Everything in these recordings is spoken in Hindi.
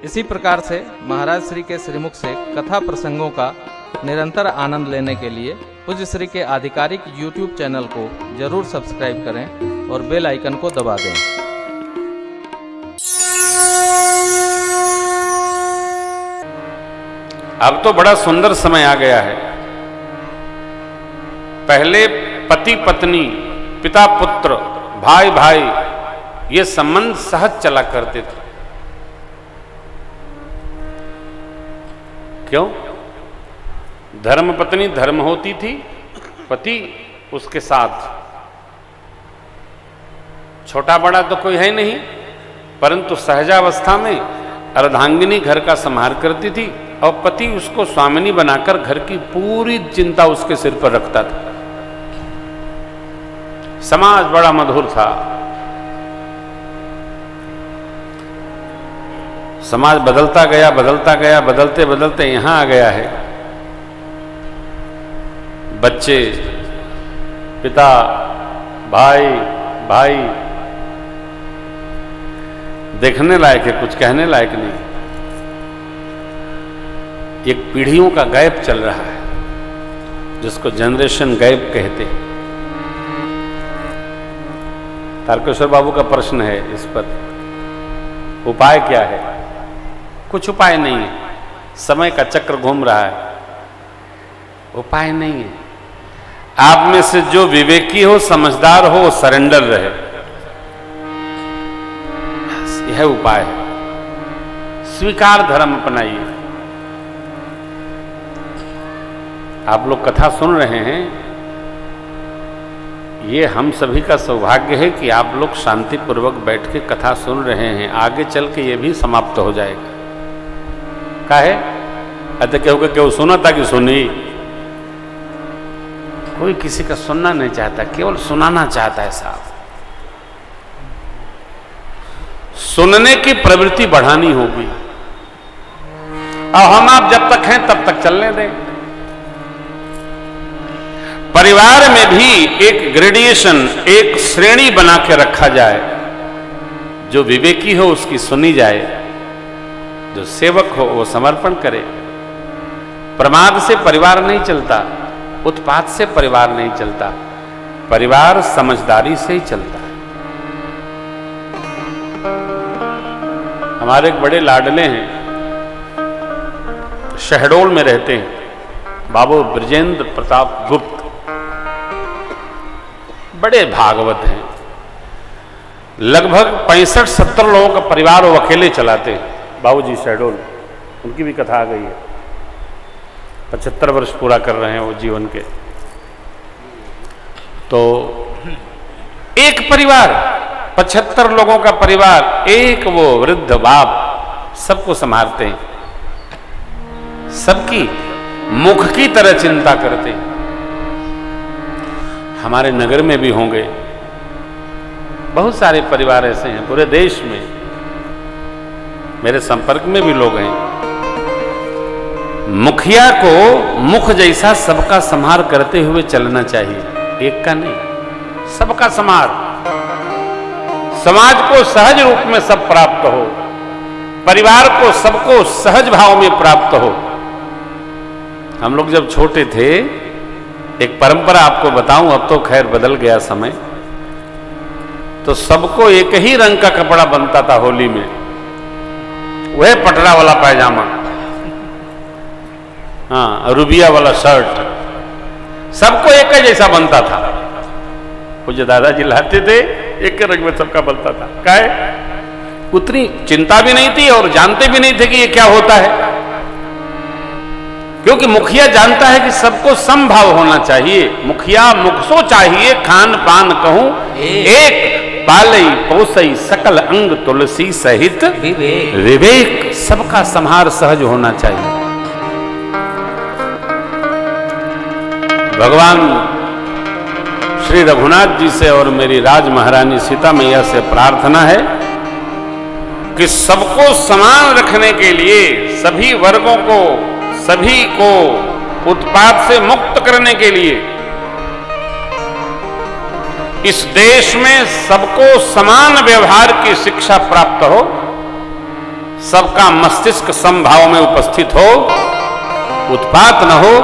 इसी प्रकार से महाराज श्री के श्रीमुख से कथा प्रसंगों का निरंतर आनंद लेने के लिए पूज्य श्री के आधिकारिक YouTube चैनल को जरूर सब्सक्राइब करें और बेल आइकन को दबा दें। अब तो बड़ा सुंदर समय आ गया है। पहले पति पत्नी, पिता पुत्र, भाई भाई ये संबंध सहज चला करते थे। क्यों? धर्म पत्नी धर्म होती थी, पति उसके साथ, छोटा बड़ा तो कोई है नहीं, परंतु सहजावस्था में अर्धांगिनी घर का संहार करती थी और पति उसको स्वामिनी बनाकर घर की पूरी चिंता उसके सिर पर रखता था। समाज बड़ा मधुर था। समाज बदलता गया, बदलते बदलते यहां आ गया है। बच्चे, पिता, भाई भाई देखने लायक है, कुछ कहने लायक नहीं। एक पीढ़ियों का गैप चल रहा है जिसको जनरेशन गैप कहते हैं। तारकेश्वर बाबू का प्रश्न है इस पर, उपाय क्या है? कुछ उपाय नहीं है। समय का चक्र घूम रहा है, उपाय नहीं है। आप में से जो विवेकी हो, समझदार हो, वो सरेंडर रहे, यह उपाय है। स्वीकार धर्म अपनाइए। आप लोग कथा सुन रहे हैं, ये हम सभी का सौभाग्य है कि आप लोग शांतिपूर्वक बैठ के कथा सुन रहे हैं। आगे चल के ये भी समाप्त हो जाएगा। काहे? अतः क्यों सुना था कि सुनी? कोई किसी का सुनना नहीं चाहता, केवल सुनाना चाहता है साहब। सुनने की प्रवृत्ति बढ़ानी होगी। और हम आप जब तक हैं तब तक चलने दें। परिवार में भी एक ग्रेडिएशन, एक श्रेणी बना के रखा जाए। जो विवेकी हो उसकी सुनी जाए, जो सेवक हो वो समर्पण करे। प्रमाद से परिवार नहीं चलता, उत्पात से परिवार नहीं चलता। परिवार समझदारी से ही चलता है। हमारे एक बड़े लाडले हैं, शहडोल में रहते हैं, बाबू ब्रजेंद्र प्रताप गुप्त। बड़े भागवत हैं। लगभग 65-70 लोगों का परिवार वो अकेले चलाते हैं। बाबूजी शहडोल, उनकी भी कथा आ गई है। 75 वर्ष पूरा कर रहे हैं वो जीवन के। तो एक परिवार, 75 लोगों का परिवार, एक वो वृद्ध बाप सबको संभालते हैं, सबकी मुख की तरह चिंता करते हैं। हमारे नगर में भी होंगे, बहुत सारे परिवार ऐसे हैं पूरे देश में। मेरे संपर्क में भी लोग हैं। मुखिया को मुख जैसा सबका संहार करते हुए चलना चाहिए, एक का नहीं, सबका संहार। समाज को सहज रूप में सब प्राप्त हो, परिवार को सबको सहज भाव में प्राप्त हो। हम लोग जब छोटे थे, एक परंपरा आपको बताऊं, अब तो खैर बदल गया समय, तो सबको एक ही रंग का कपड़ा बनता था होली में, वह पटरा वाला पैजामा, हाँ, रुबिया वाला शर्ट, सबको एक ही जैसा बनता था। पूज्य दादाजी लाते थे, एक रंग में सबका बनता था। काहे? उतनी चिंता भी नहीं थी और जानते भी नहीं थे कि ये क्या होता है। क्योंकि मुखिया जानता है कि सबको समभाव होना चाहिए। मुखिया मुखसो चाहिए खान पान कहूं एक, पालई पोसई सकल अंग तुलसी सहित विवेक। सबका संहार सहज होना चाहिए। भगवान श्री रघुनाथ जी से और मेरी राज महारानी सीता मैया से प्रार्थना है कि सबको समान रखने के लिए, सभी वर्गों को, सभी को उत्पात से मुक्त करने के लिए इस देश में सबको समान व्यवहार की शिक्षा प्राप्त हो, सबका मस्तिष्क समभाव में उपस्थित हो, उत्पात न हो।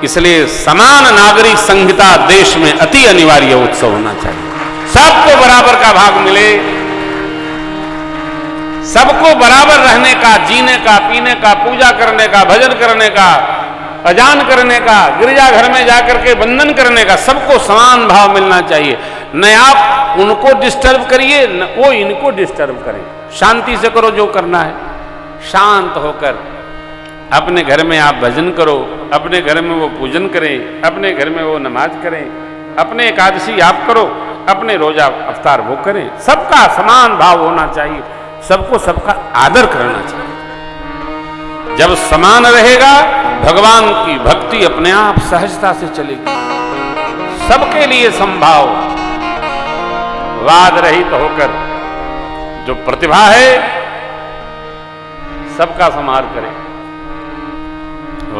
इसलिए समान नागरिक संहिता देश में अति अनिवार्य उत्सव होना चाहिए। सबको बराबर का भाग मिले, सबको बराबर रहने का, जीने का, पीने का, पूजा करने का, भजन करने का, अजान करने का, गिरजाघर में जाकर के वंदन करने का, सबको समान भाव मिलना चाहिए। न आप उनको डिस्टर्ब करिए, न वो इनको डिस्टर्ब करें। शांति से करो जो करना है, शांत होकर अपने घर में आप भजन करो, अपने घर में वो पूजन करें, अपने घर में वो नमाज करें, अपने एकादशी आप करो, अपने रोजा अफ्तार वो करें। सबका समान भाव होना चाहिए, सबको सबका आदर करना चाहिए। जब समान रहेगा, भगवान की भक्ति अपने आप सहजता से चलेगी। सबके लिए समभाव, वाद रहित होकर जो प्रतिभा है सबका समार करे,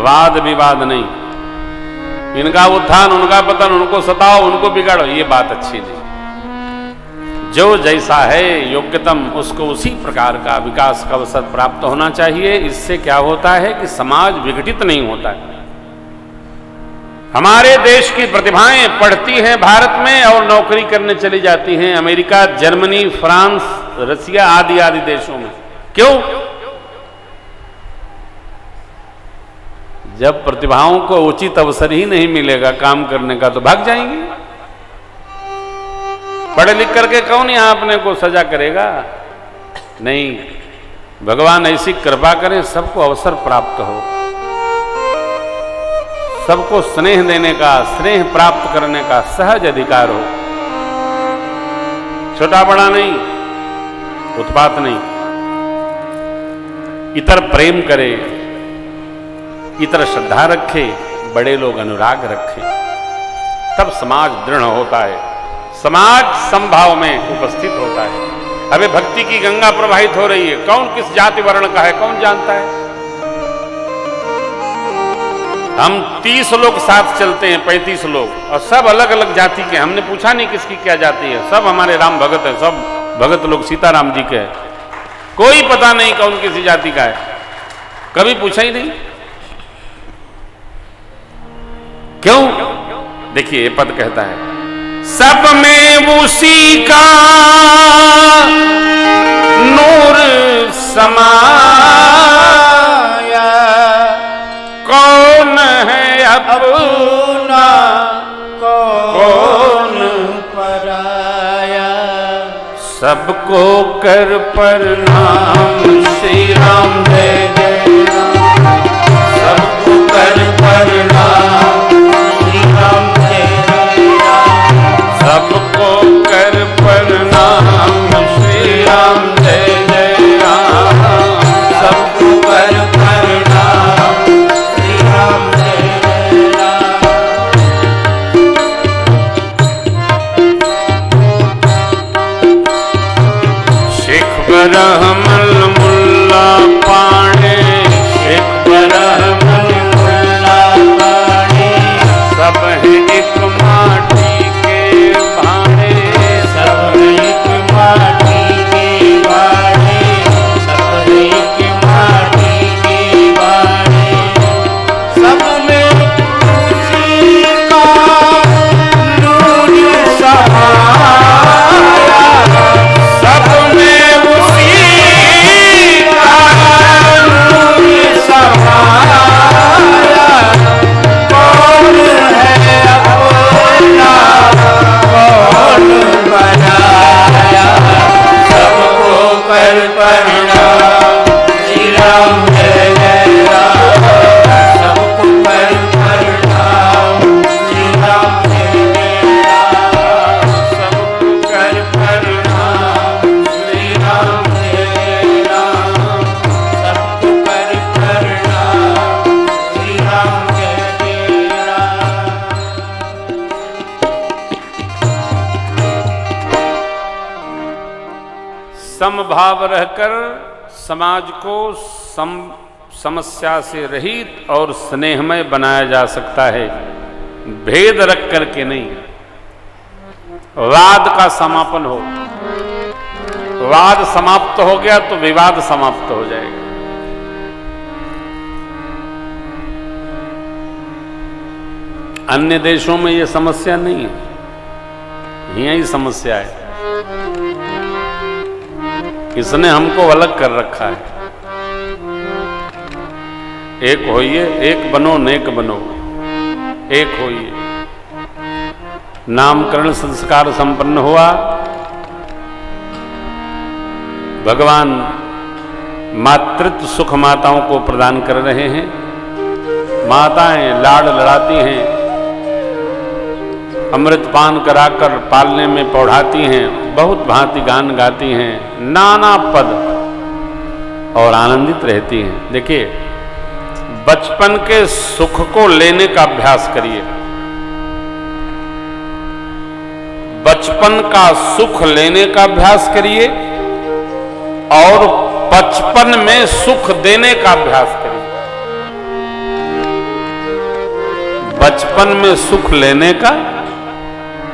वाद विवाद नहीं। इनका उत्थान, उनका पतन, उनको सताओ, उनको बिगाड़ो, ये बात अच्छी नहीं। जो जैसा है योग्यतम, उसको उसी प्रकार का विकास का अवसर प्राप्त होना चाहिए। इससे क्या होता है कि समाज विघटित नहीं होता है। हमारे देश की प्रतिभाएं पढ़ती हैं भारत में और नौकरी करने चली जाती हैं अमेरिका, जर्मनी, फ्रांस, रसिया आदि आदि देशों में। क्यों? जब प्रतिभाओं को उचित अवसर ही नहीं मिलेगा काम करने का तो भाग जाएंगे। पढ़े लिख करके कौन यहां अपने को सजा करेगा? नहीं, भगवान ऐसी कृपा करें सबको अवसर प्राप्त हो, सबको स्नेह देने का, स्नेह प्राप्त करने का सहज अधिकार हो। छोटा बड़ा नहीं, उत्पात नहीं, इतर प्रेम करे, इतर श्रद्धा रखे, बड़े लोग अनुराग रखें, तब समाज दृढ़ होता है, समाज समभाव में उपस्थित होता है। अबे भक्ति की गंगा प्रवाहित हो रही है, कौन किस जाति वर्ण का है कौन जानता है? हम 30 लोग साथ चलते हैं, 35 लोग, और सब अलग अलग जाति के। हमने पूछा नहीं किसकी क्या जाति है, सब हमारे राम भगत है, सब भगत लोग सीताराम जी के हैं। कोई पता नहीं कौन किसी जाति का है, कभी पूछा ही नहीं। क्यों? देखिए ये पद कहता है, सब में उसी का नूर समाया, कौन है अपना कौन पराया, सबको कर प्रणाम श्री राम जय जय राम, सबको कर प्रणाम श्री राम जय जय राम, सबको कर प्रणाम श्री राम जय जय राम, सबको कर प्रणाम श्री राम जय जय राम। शेख बरहमल मुल्ला पाणे, शेख बरहमल मुल्ला पाणे, सब है एक माटी के भाणे, सब है एक माटी के भाणे, सब है एक माटी के भाणे, सब में उसी का नूर समाया, सब में उसी का नूर समाया, कौन है अपना कौन बनाया, सबको कर प्रणाम श्री राम जय जय राम, सबको कर प्रणाम श्री राम जय जय राम, सबको कर प्रणाम श्री राम जय जय राम, सबको कर प्रणाम श्री राम जय जय राम। समभाव रहकर समाज को समस्या से रहित और स्नेहमय बनाया जा सकता है, भेद रख करके नहीं। वाद का समापन हो, वाद समाप्त हो गया तो विवाद समाप्त हो जाएगा। अन्य देशों में यह समस्या नहीं है, यही समस्या है। इसने हमको अलग कर रखा है। एक होइए, एक बनो नेक बनो, एक होइए। नामकरण संस्कार संपन्न हुआ, भगवान मातृत्व सुख माताओं को प्रदान कर रहे हैं। माताएं लाड लड़ाती हैं, अमृतपान कराकर पालने में पौढ़ाती हैं, बहुत भांति गान गाती हैं, नाना पद, और आनंदित रहती हैं। देखिए, बचपन के सुख को लेने का अभ्यास करिए। बचपन का सुख लेने का अभ्यास करिए और बचपन में सुख देने का अभ्यास करिए। बचपन में सुख लेने का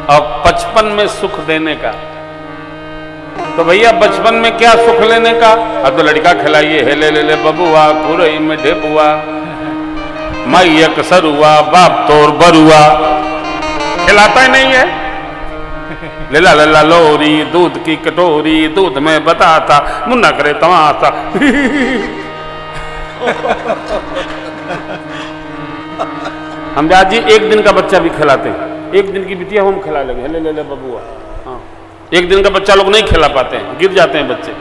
और बचपन में सुख देने का। तो भैया बचपन में क्या सुख लेने का? अब तो लड़का खिलाइए, हेले ले ले बबुआ, खुरई में ढेपुआ, मैयक सरुआ, बाप तोर बरुआ। खिलाता ही नहीं है। लेला लला लोरी, दूध की कटोरी, दूध में बताता, मुन्ना करे तमाशा। हम जी एक दिन का बच्चा भी खिलाते हैं, एक दिन की बिटिया हम खिला लेंगे, ले ले ले बबुआ। हाँ, एक दिन का बच्चा लोग नहीं खिला पाते हैं, गिर जाते हैं बच्चे।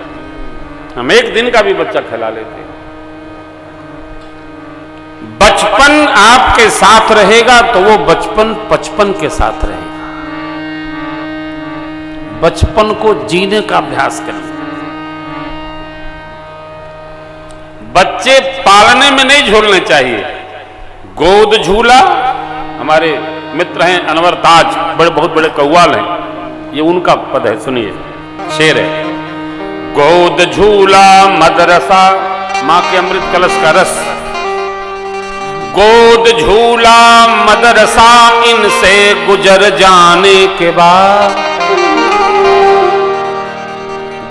हम एक दिन का भी बच्चा खिला लेते हैं। बचपन आपके साथ रहेगा तो वो बचपन बचपन के साथ रहेगा। बचपन को जीने का अभ्यास करें। बच्चे पालने में नहीं झूलने चाहिए। गोद झूला, हमारे मित्र हैं अनवर ताज, बड़े बहुत बड़े कव्वाल हैं, ये उनका पद है, सुनिए, शेर है। गोद झूला मदरसा, मां के अमृत कलश का रस। गोद झूला मदरसा, इनसे गुजर जाने के बाद।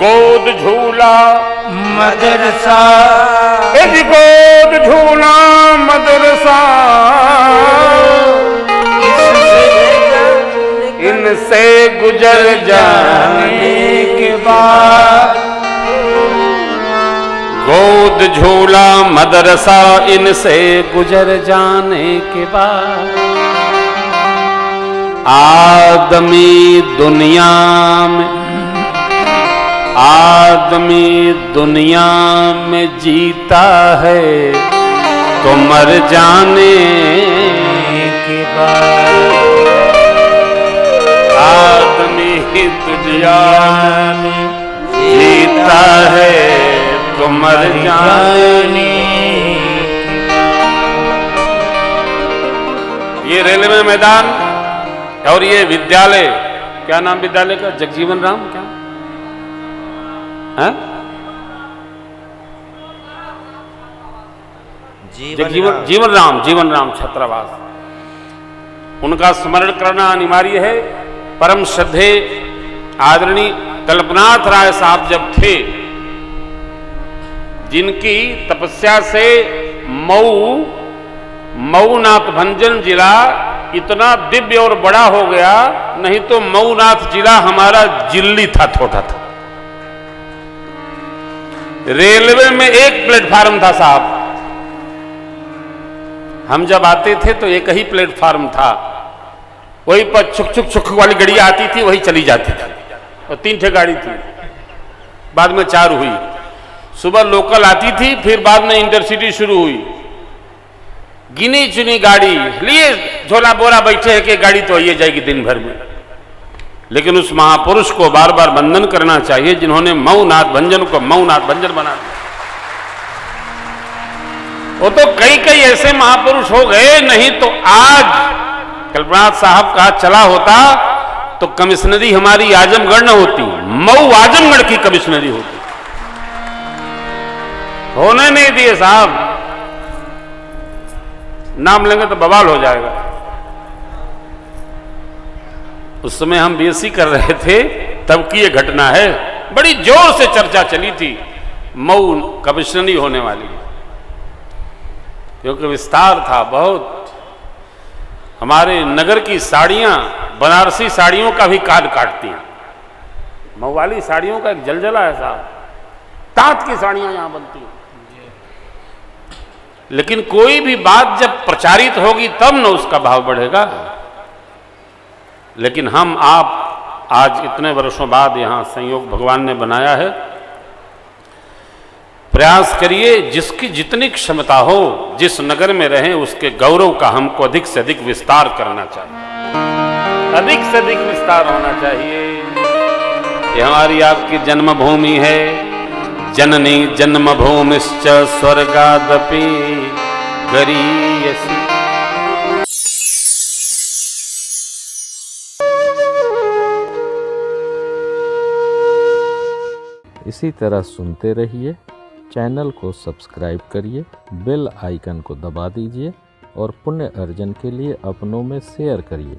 गोद झूला मदरसा, गोद झूला मदरसा, इनसे गुजर जाने के बाद। गोद झूला मदरसा, इनसे गुजर जाने के बाद। आदमी दुनिया में, आदमी दुनिया में जीता है तो मर जाने के बाद। आदमी दुनिया में जीता है तो मर जाने। ये रेलवे मैदान और ये विद्यालय, क्या नाम विद्यालय का? जगजीवन राम, क्या है? जीवन राम छात्रावास। उनका स्मरण करना अनिवार्य है। परम श्रद्धे आदरणीय कल्पनाथ राय साहब जब थे, जिनकी तपस्या से मऊनाथ भंजन जिला इतना दिव्य और बड़ा हो गया, नहीं तो मऊनाथ जिला हमारा जिल्ली था, छोटा था। रेलवे में एक प्लेटफार्म था साहब। हम जब आते थे तो एक ही प्लेटफार्म था, वही पर छुक छुक छुक वाली गाड़ी आती थी, वही चली जाती थी, और 3 ठे गाड़ी थी, बाद में 4 हुई। सुबह लोकल आती थी, फिर बाद में इंटरसिटी शुरू हुई। गिनी चुनी गाड़ी लिए झोला बोरा बैठे हैं कि गाड़ी तो आइए जाएगी दिन भर में। लेकिन उस महापुरुष को बार बार वंदन करना चाहिए जिन्होंने मऊनाथ भंजन को मऊनाथ भंजन बना दिया। वो तो कई कई ऐसे महापुरुष हो गए, नहीं तो आज कल्पनाथ साहब का चला होता तो कमिश्नरी हमारी आजमगढ़ न होती, मऊ आजमगढ़ की कमिश्नरी होती। होने नहीं दिए साहब, नाम लेंगे तो बवाल हो जाएगा। उस समय हम बीएससी कर रहे थे, तब की ये घटना है। बड़ी जोर से चर्चा चली थी मऊ कमिश्नरी होने वाली, क्योंकि विस्तार था बहुत। हमारे नगर की साड़ियां बनारसी साड़ियों का भी काट काटती हैं। मऊ वाली साड़ियों का एक जलजला है साहब, तांत की साड़ियां यहां बनती हैं। लेकिन कोई भी बात जब प्रचारित होगी तब न उसका भाव बढ़ेगा। लेकिन हम आप आज इतने वर्षों बाद यहां संयोग भगवान ने बनाया है। प्रयास करिए जिसकी जितनी क्षमता हो, जिस नगर में रहें उसके गौरव का हमको अधिक से अधिक विस्तार करना चाहिए, अधिक से अधिक विस्तार होना चाहिए। ये हमारी आपकी जन्मभूमि है, जननी जन्मभूमिश्च स्वर्गादपि गरीयसी। इसी तरह सुनते रहिए, चैनल को सब्सक्राइब करिए, बेल आइकन को दबा दीजिए और पुण्य अर्जन के लिए अपनों में शेयर करिए।